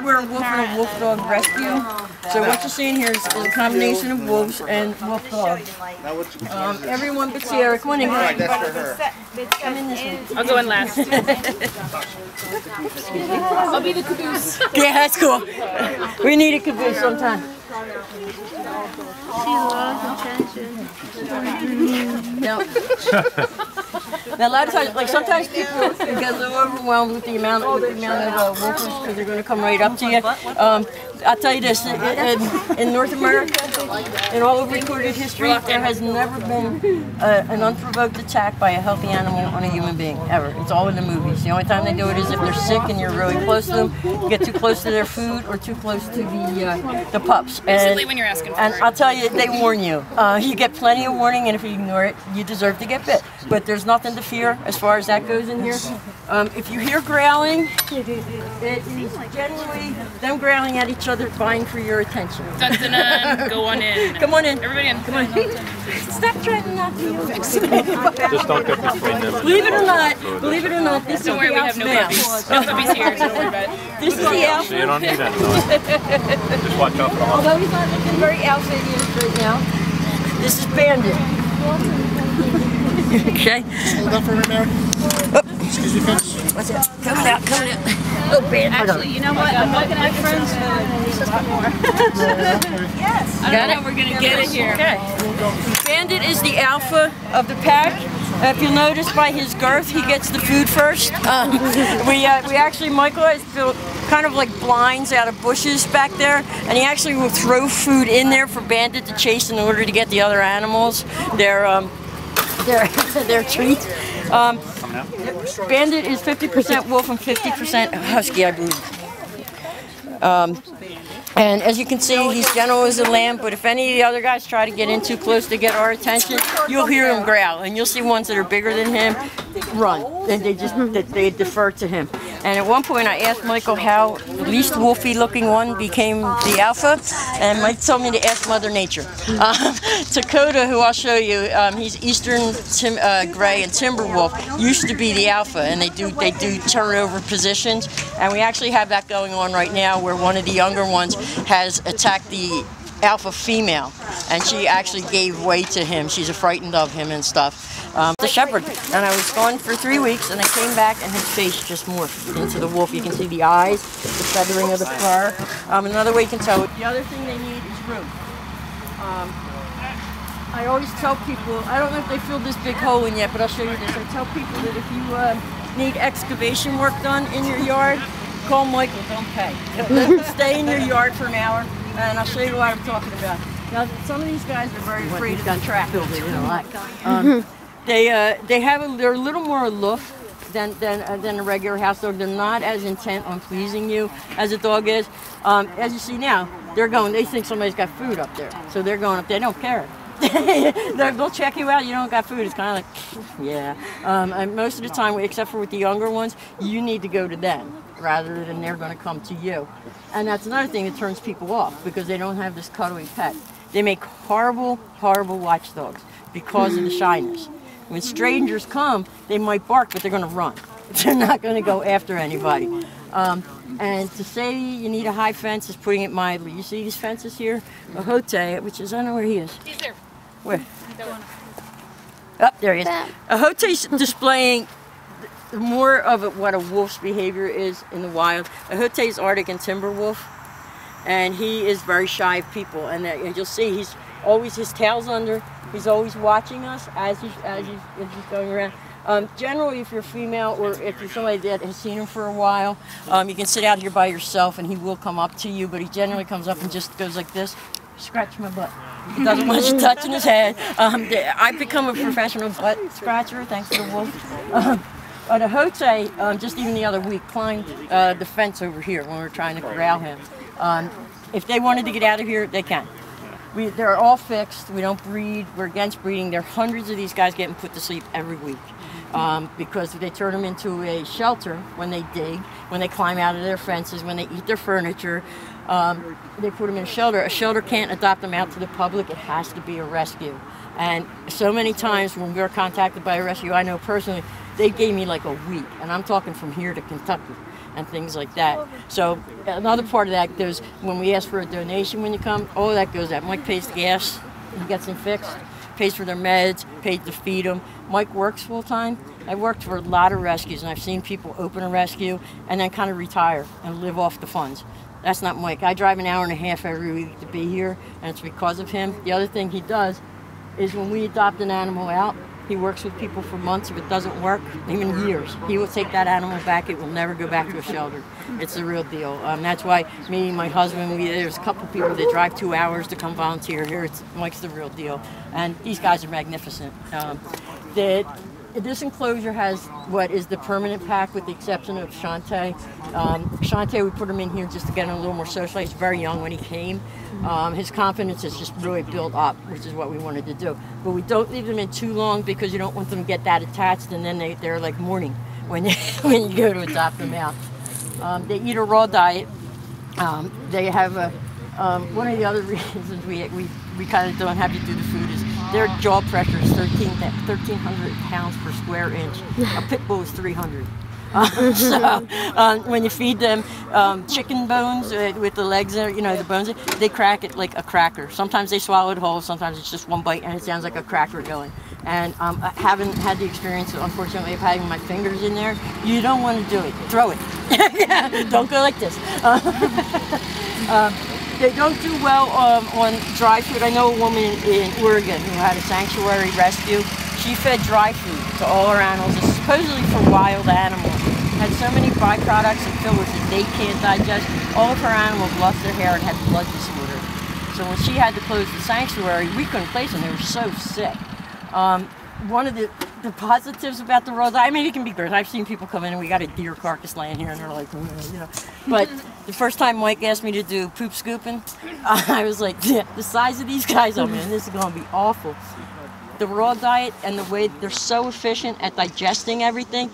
we're a wolf and a wolf dog rescue. So what you're seeing here is a combination of wolves and wolf dogs. Everyone but Sierra. Come on in. Come in this one. I'll go in last. I'll be the caboose. Yeah, that's cool. We need a caboose sometime. She loves attention. Now, a lot of times, like sometimes people get a little overwhelmed with the amount of workers because they're going to come right up to you. I'll tell you this, in North America, in all of recorded history, there has never been an unprovoked attack by a healthy animal on a human being, ever. It's all in the movies. The only time they do it is if they're sick and you're really close to them, you get too close to their food or too close to the pups. Basically when you're asking for and it. I'll tell you, they warn you. You get plenty of warning, and if you ignore it, you deserve to get bit. But there's nothing to fear as far as that goes in here. If you hear growling, it is generally them growling at each other, vying for your attention. Dun, dun, dun. Go on in. Come on in. Everybody in. Come on. Stop trying to knock me over. Just don't get between them. Believe it or not, this is the Don't worry, we have no puppies. No puppies here, so don't worry about it. This is the alpha. So you don't need any noise. Just watch out for the hawk. Although he's not looking very alpha-ian right now, this is Bandit. Okay. Hold up for a minute. Excuse me, folks. What's that? Coming out. Oh, Bandit. Actually, you know what? I'm looking at friends for more. Yes. I don't know how we're going to get it here. Okay. Bandit is the alpha of the pack. If you'll notice by his girth, he gets the food first. We actually, Michael has built kind of like blinds out of bushes back there, and he actually will throw food in there for Bandit to chase in order to get the other animals their treats. Bandit is 50% wolf and 50% husky, I believe. And as you can see, he's gentle as a lamb, but if any of the other guys try to get in too close to get our attention, you'll hear him growl, and you'll see ones that are bigger than him run, and they defer to him. And at one point I asked Michael how the least wolfy looking one became the alpha, and Mike told me to ask Mother Nature. Dakota, who I'll show you, he's Eastern Gray and Timber Wolf, used to be the alpha, and they do turn over positions, and we actually have that going on right now where one of the younger ones has attacked the alpha female, and she actually gave way to him. She's frightened of him and stuff. The shepherd, and I was gone for 3 weeks, and I came back, and his face just morphed into the wolf. You can see the eyes, the feathering of the fur. Another way you can tell. The other thing they need is room. I always tell people, I don't know if they filled this big hole in yet, but I'll show you this. I tell people that if you need excavation work done in your yard, call Michael, don't pay. Stay in your yard for an hour, and I'll show you what I'm talking about. Now, some of these guys are very afraid of the tractor. They're a little more aloof than a regular house dog. They're not as intent on pleasing you as a dog is. As you see now, they think somebody's got food up there, so they're going up there. They don't care. They'll check you out. You don't got food. It's kind of like, yeah. And most of the time, except for with the younger ones, you need to go to them rather than they're going to come to you. And that's another thing that turns people off because they don't have this cuddly pet. They make horrible, horrible watchdogs because of the shyness. When strangers come, they might bark, but they're going to run. They're not going to go after anybody. And to say you need a high fence is putting it mildly. You see these fences here? A Hote, which is, I don't know where he is. He's there. Where? Oh, there he is. A Hote's displaying more of what a wolf's behavior is in the wild. A Hote's Arctic and timber wolf, and he is very shy of people. And you'll see he's always, his tail's under. He's always watching us as he's going around. Generally, if you're female or if you're somebody that has seen him for a while, you can sit out here by yourself and he will come up to you, but he generally comes up and just goes like this, scratch my butt. He doesn't want you touching his head. I've become a professional butt scratcher thanks to the wolf. But a Hote, just even the other week, climbed the fence over here when we were trying to corral him. If they wanted to get out of here, they can. They're all fixed. We don't breed. We're against breeding. There are hundreds of these guys getting put to sleep every week because they turn them into a shelter when they dig, when they climb out of their fences, when they eat their furniture. They put them in a shelter. A shelter can't adopt them out to the public. It has to be a rescue. And so many times when we were contacted by a rescue, I know personally, they gave me like a week. And I'm talking from here to Kentucky. and things like that. So another part of that goes, when we ask for a donation when you come, all of that goes out. Mike pays the gas, he gets them fixed, pays for their meds, pays to feed them. Mike works full time. I worked for a lot of rescues, and I've seen people open a rescue and then kind of retire and live off the funds. That's not Mike. I drive an hour and a half every week to be here, and it's because of him. The other thing he does is when we adopt an animal out, he works with people for months. If it doesn't work, even years, he will take that animal back. It will never go back to a shelter. It's the real deal. That's why me and my husband, there's a couple people that drive 2 hours to come volunteer here. Mike's the real deal. And these guys are magnificent. This enclosure has what is the permanent pack, with the exception of Shante. Shante, we put him in here just to get him a little more social. He's very young when he came. His confidence is just really built up, which is what we wanted to do. But we don't leave them in too long because you don't want them to get that attached, and then they're like mourning when you go to adopt them out. They eat a raw diet. They have a one of the other reasons we kind of don't have you do the food is their jaw pressure is 1,300 pounds per square inch. A pit bull is 300. When you feed them chicken bones with the legs, the bones, they crack it like a cracker. Sometimes they swallow it whole, sometimes it's just one bite and it sounds like a cracker going. And I haven't had the experience, unfortunately, of having my fingers in there. You don't want to do it. Throw it. Don't go like this. They don't do well on dry food. I know a woman in Oregon who had a sanctuary rescue. She fed dry food to all her animals, supposedly for wild animals. Had so many byproducts and fillers that they can't digest. All of her animals lost their hair and had blood disorder. So when she had to close the sanctuary, we couldn't place them. They were so sick. One of the positives about the raw diet, I mean, it can be good. I've seen people come in and we got a deer carcass laying here and they're like, But the first time Mike asked me to do poop scooping, I was like, yeah, the size of these guys, oh man, this is going to be awful. The raw diet and the way they're so efficient at digesting everything,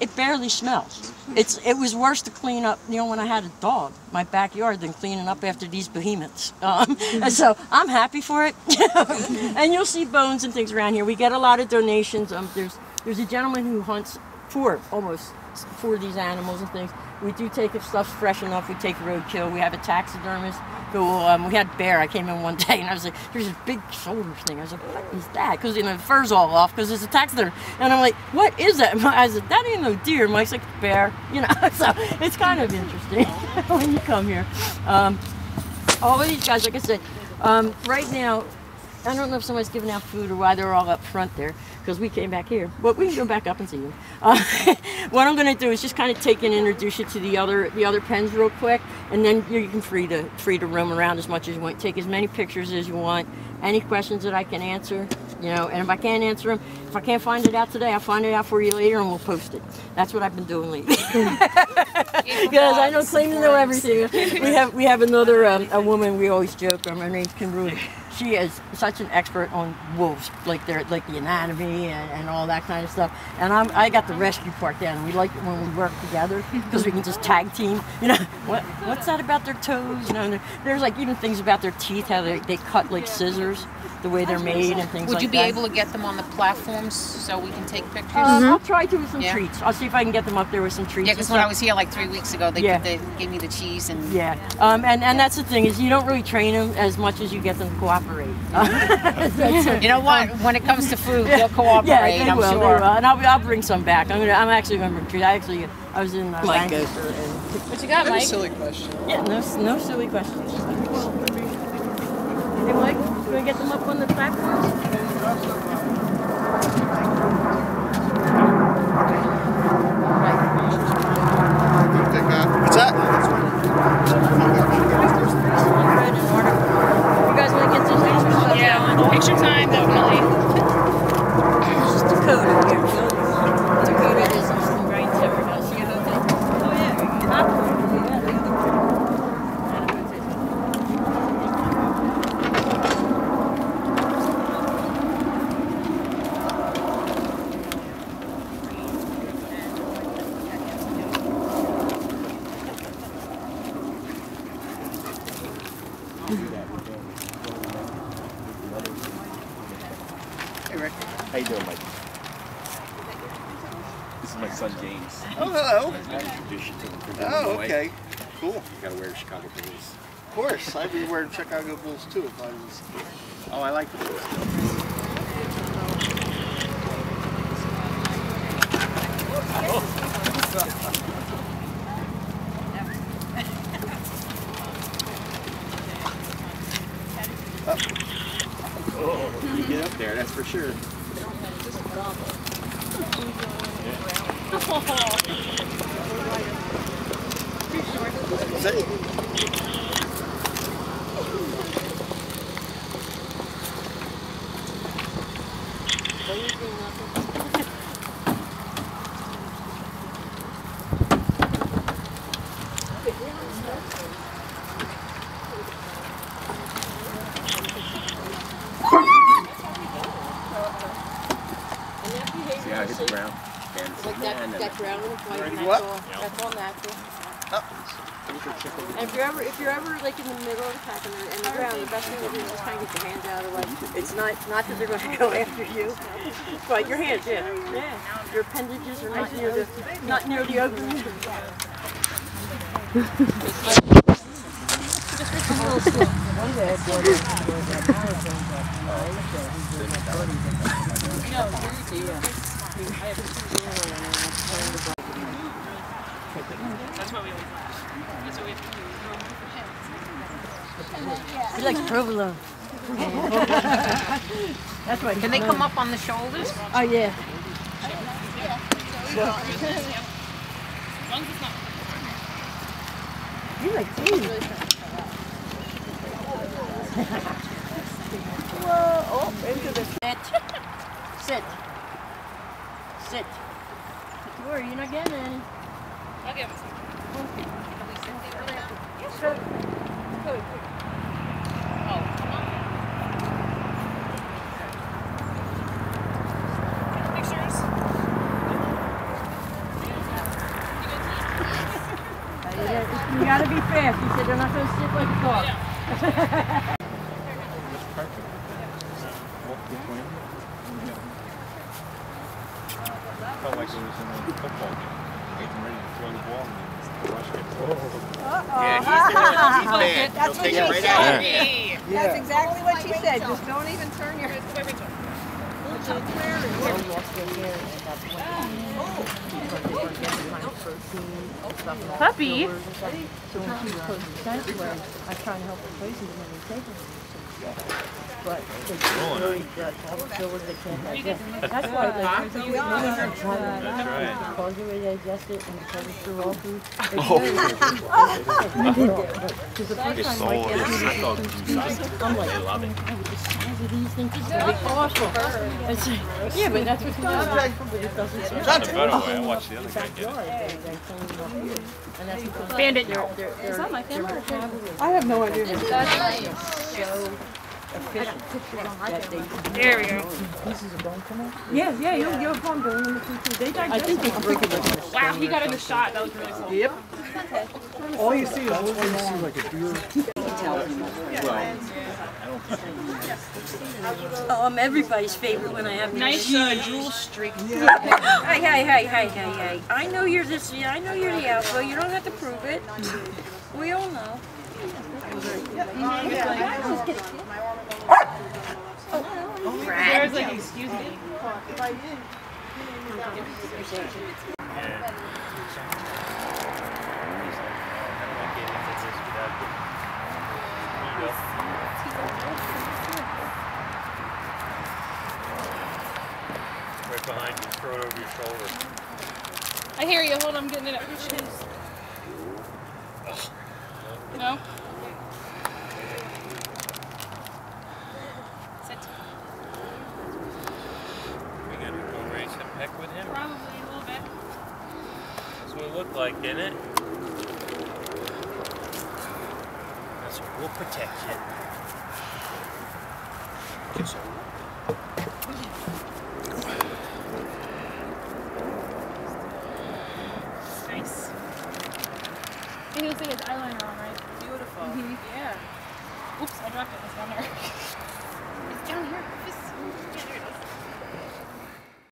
it barely smells. It was worse to clean up, when I had a dog, my backyard, than cleaning up after these behemoths. And so I'm happy for it. And you'll see bones and things around here. We get a lot of donations. There's a gentleman who hunts for these animals and things. We do take, if stuff's fresh enough, we take roadkill. We have a taxidermist who, we had bear. I came in one day and I was like, there's this big shoulder thing. I was like, what is that? Because, the fur's all off because it's a taxidermist. And I'm like, what is that? I said, that ain't no deer. Mike's like, bear. So it's kind of interesting when you come here. All of these guys, like I said, right now, I don't know if somebody's giving out food or why they're all up front there, because we came back here. But we can go back up and see them. What I'm going to do is just kind of take and introduce you to the other pens real quick, and then you can free to roam around as much as you want. Take as many pictures as you want. Any questions that I can answer, and if I can't answer them, if I can't find it out today, I'll find it out for you later and we'll post it. That's what I've been doing lately. Because I don't claim to know everything. We have another a woman, we always joke, her name's Kimberly. She is such an expert on wolves, like the anatomy and all that kind of stuff. And I got the rescue part down. We like it when we work together because we can just tag team. What's that about their toes? There's like even things about their teeth, how they cut like scissors, the way they're made and things like that. Would you be able to get them on the platforms so we can take pictures? I'll try to with some treats. I'll see if I can get them up there with some treats. Yeah, because when I was here like 3 weeks ago, they gave me the cheese and... Yeah, and that's the thing, is you don't really train them as much as you get them to cooperate. You know what? When it comes to food, they'll cooperate, yeah, they I'm will, sure. They will. And I'll bring some back. I'm actually going to bring treats. I was in Lancaster. What you got, Mike? Silly question. Yeah, no silly questions. Hey, Mike, can we get them up on the platform? What's that? You guys want to get some answers? Yeah, picture time, definitely. This is Dakota here. Dakota is Eastern Grain Timber. See you, oh, yeah. How you doing, Mike? is my son James. Oh, hello. I introduced you to him. Oh, okay. Cool. You gotta wear the Chicago Bulls. Of course. I'd be wearing Chicago Bulls too if I was. Oh, I like the Bulls. Oh, you get up there, that's for sure. See how I hit the ground? Like that ground is like natural. What? That's all natural. Oh. And if you're ever like in the middle of the pack and the ground, the best thing to do is just kind of get your hands out of the way. It's not that they're going to go after you, but your hands, yeah. Your appendages are not near the opening. That's what we always do. That's what we have to do. It's like provolone. That's why. Can they come up on the shoulders? Oh yeah. As long as it's not. You like cheese. Whoa! Oh, into the sit. Sit. Sit. Where you're not getting any. I'll give it. Pictures. You gotta be fast. He said they're not gonna sit like a dog. Felt like it was in a football game. Getting ready to throw the ball and rush it. That's what she said. That's exactly what she said. Just don't even turn your... Puppy. So when she was close to the sanctuary, I was trying to help her place them when they take them. But they really feel what they can't digest. That's why because the way they digest it and because it's through all food, it's very because the first time I get I'm like, I would just size of these things, it's really awful. It's like, yeah, but that's what you want. But it doesn't serve. That's a better way. I watched the other guy get it. And that's because Bandit. is that my camera? I have no idea. So efficient that they There we go. pieces of bone come out. Yeah, you'll find them in the food. They digest. I think they break it like Wow, he got in the shot. That was really cool. Yep. All you see is one thing you see like a deer. Everybody's favorite when I have Nice jewel streak. Hey. I know you're this, I know you're the alpha. You don't have to prove it. We all know. There's like, excuse me. Right behind you, throw it over your shoulder. I hear you. Hold on, I'm getting it up your shins. No? Sit. We gonna go raise some heck with him? Probably a little bit. That's what it looked like, didn't it? That's what we'll protect you. Nice. He looks like his eyeliner on, right? Beautiful. Yeah. Oops, I dropped it. It's down there. It's down here.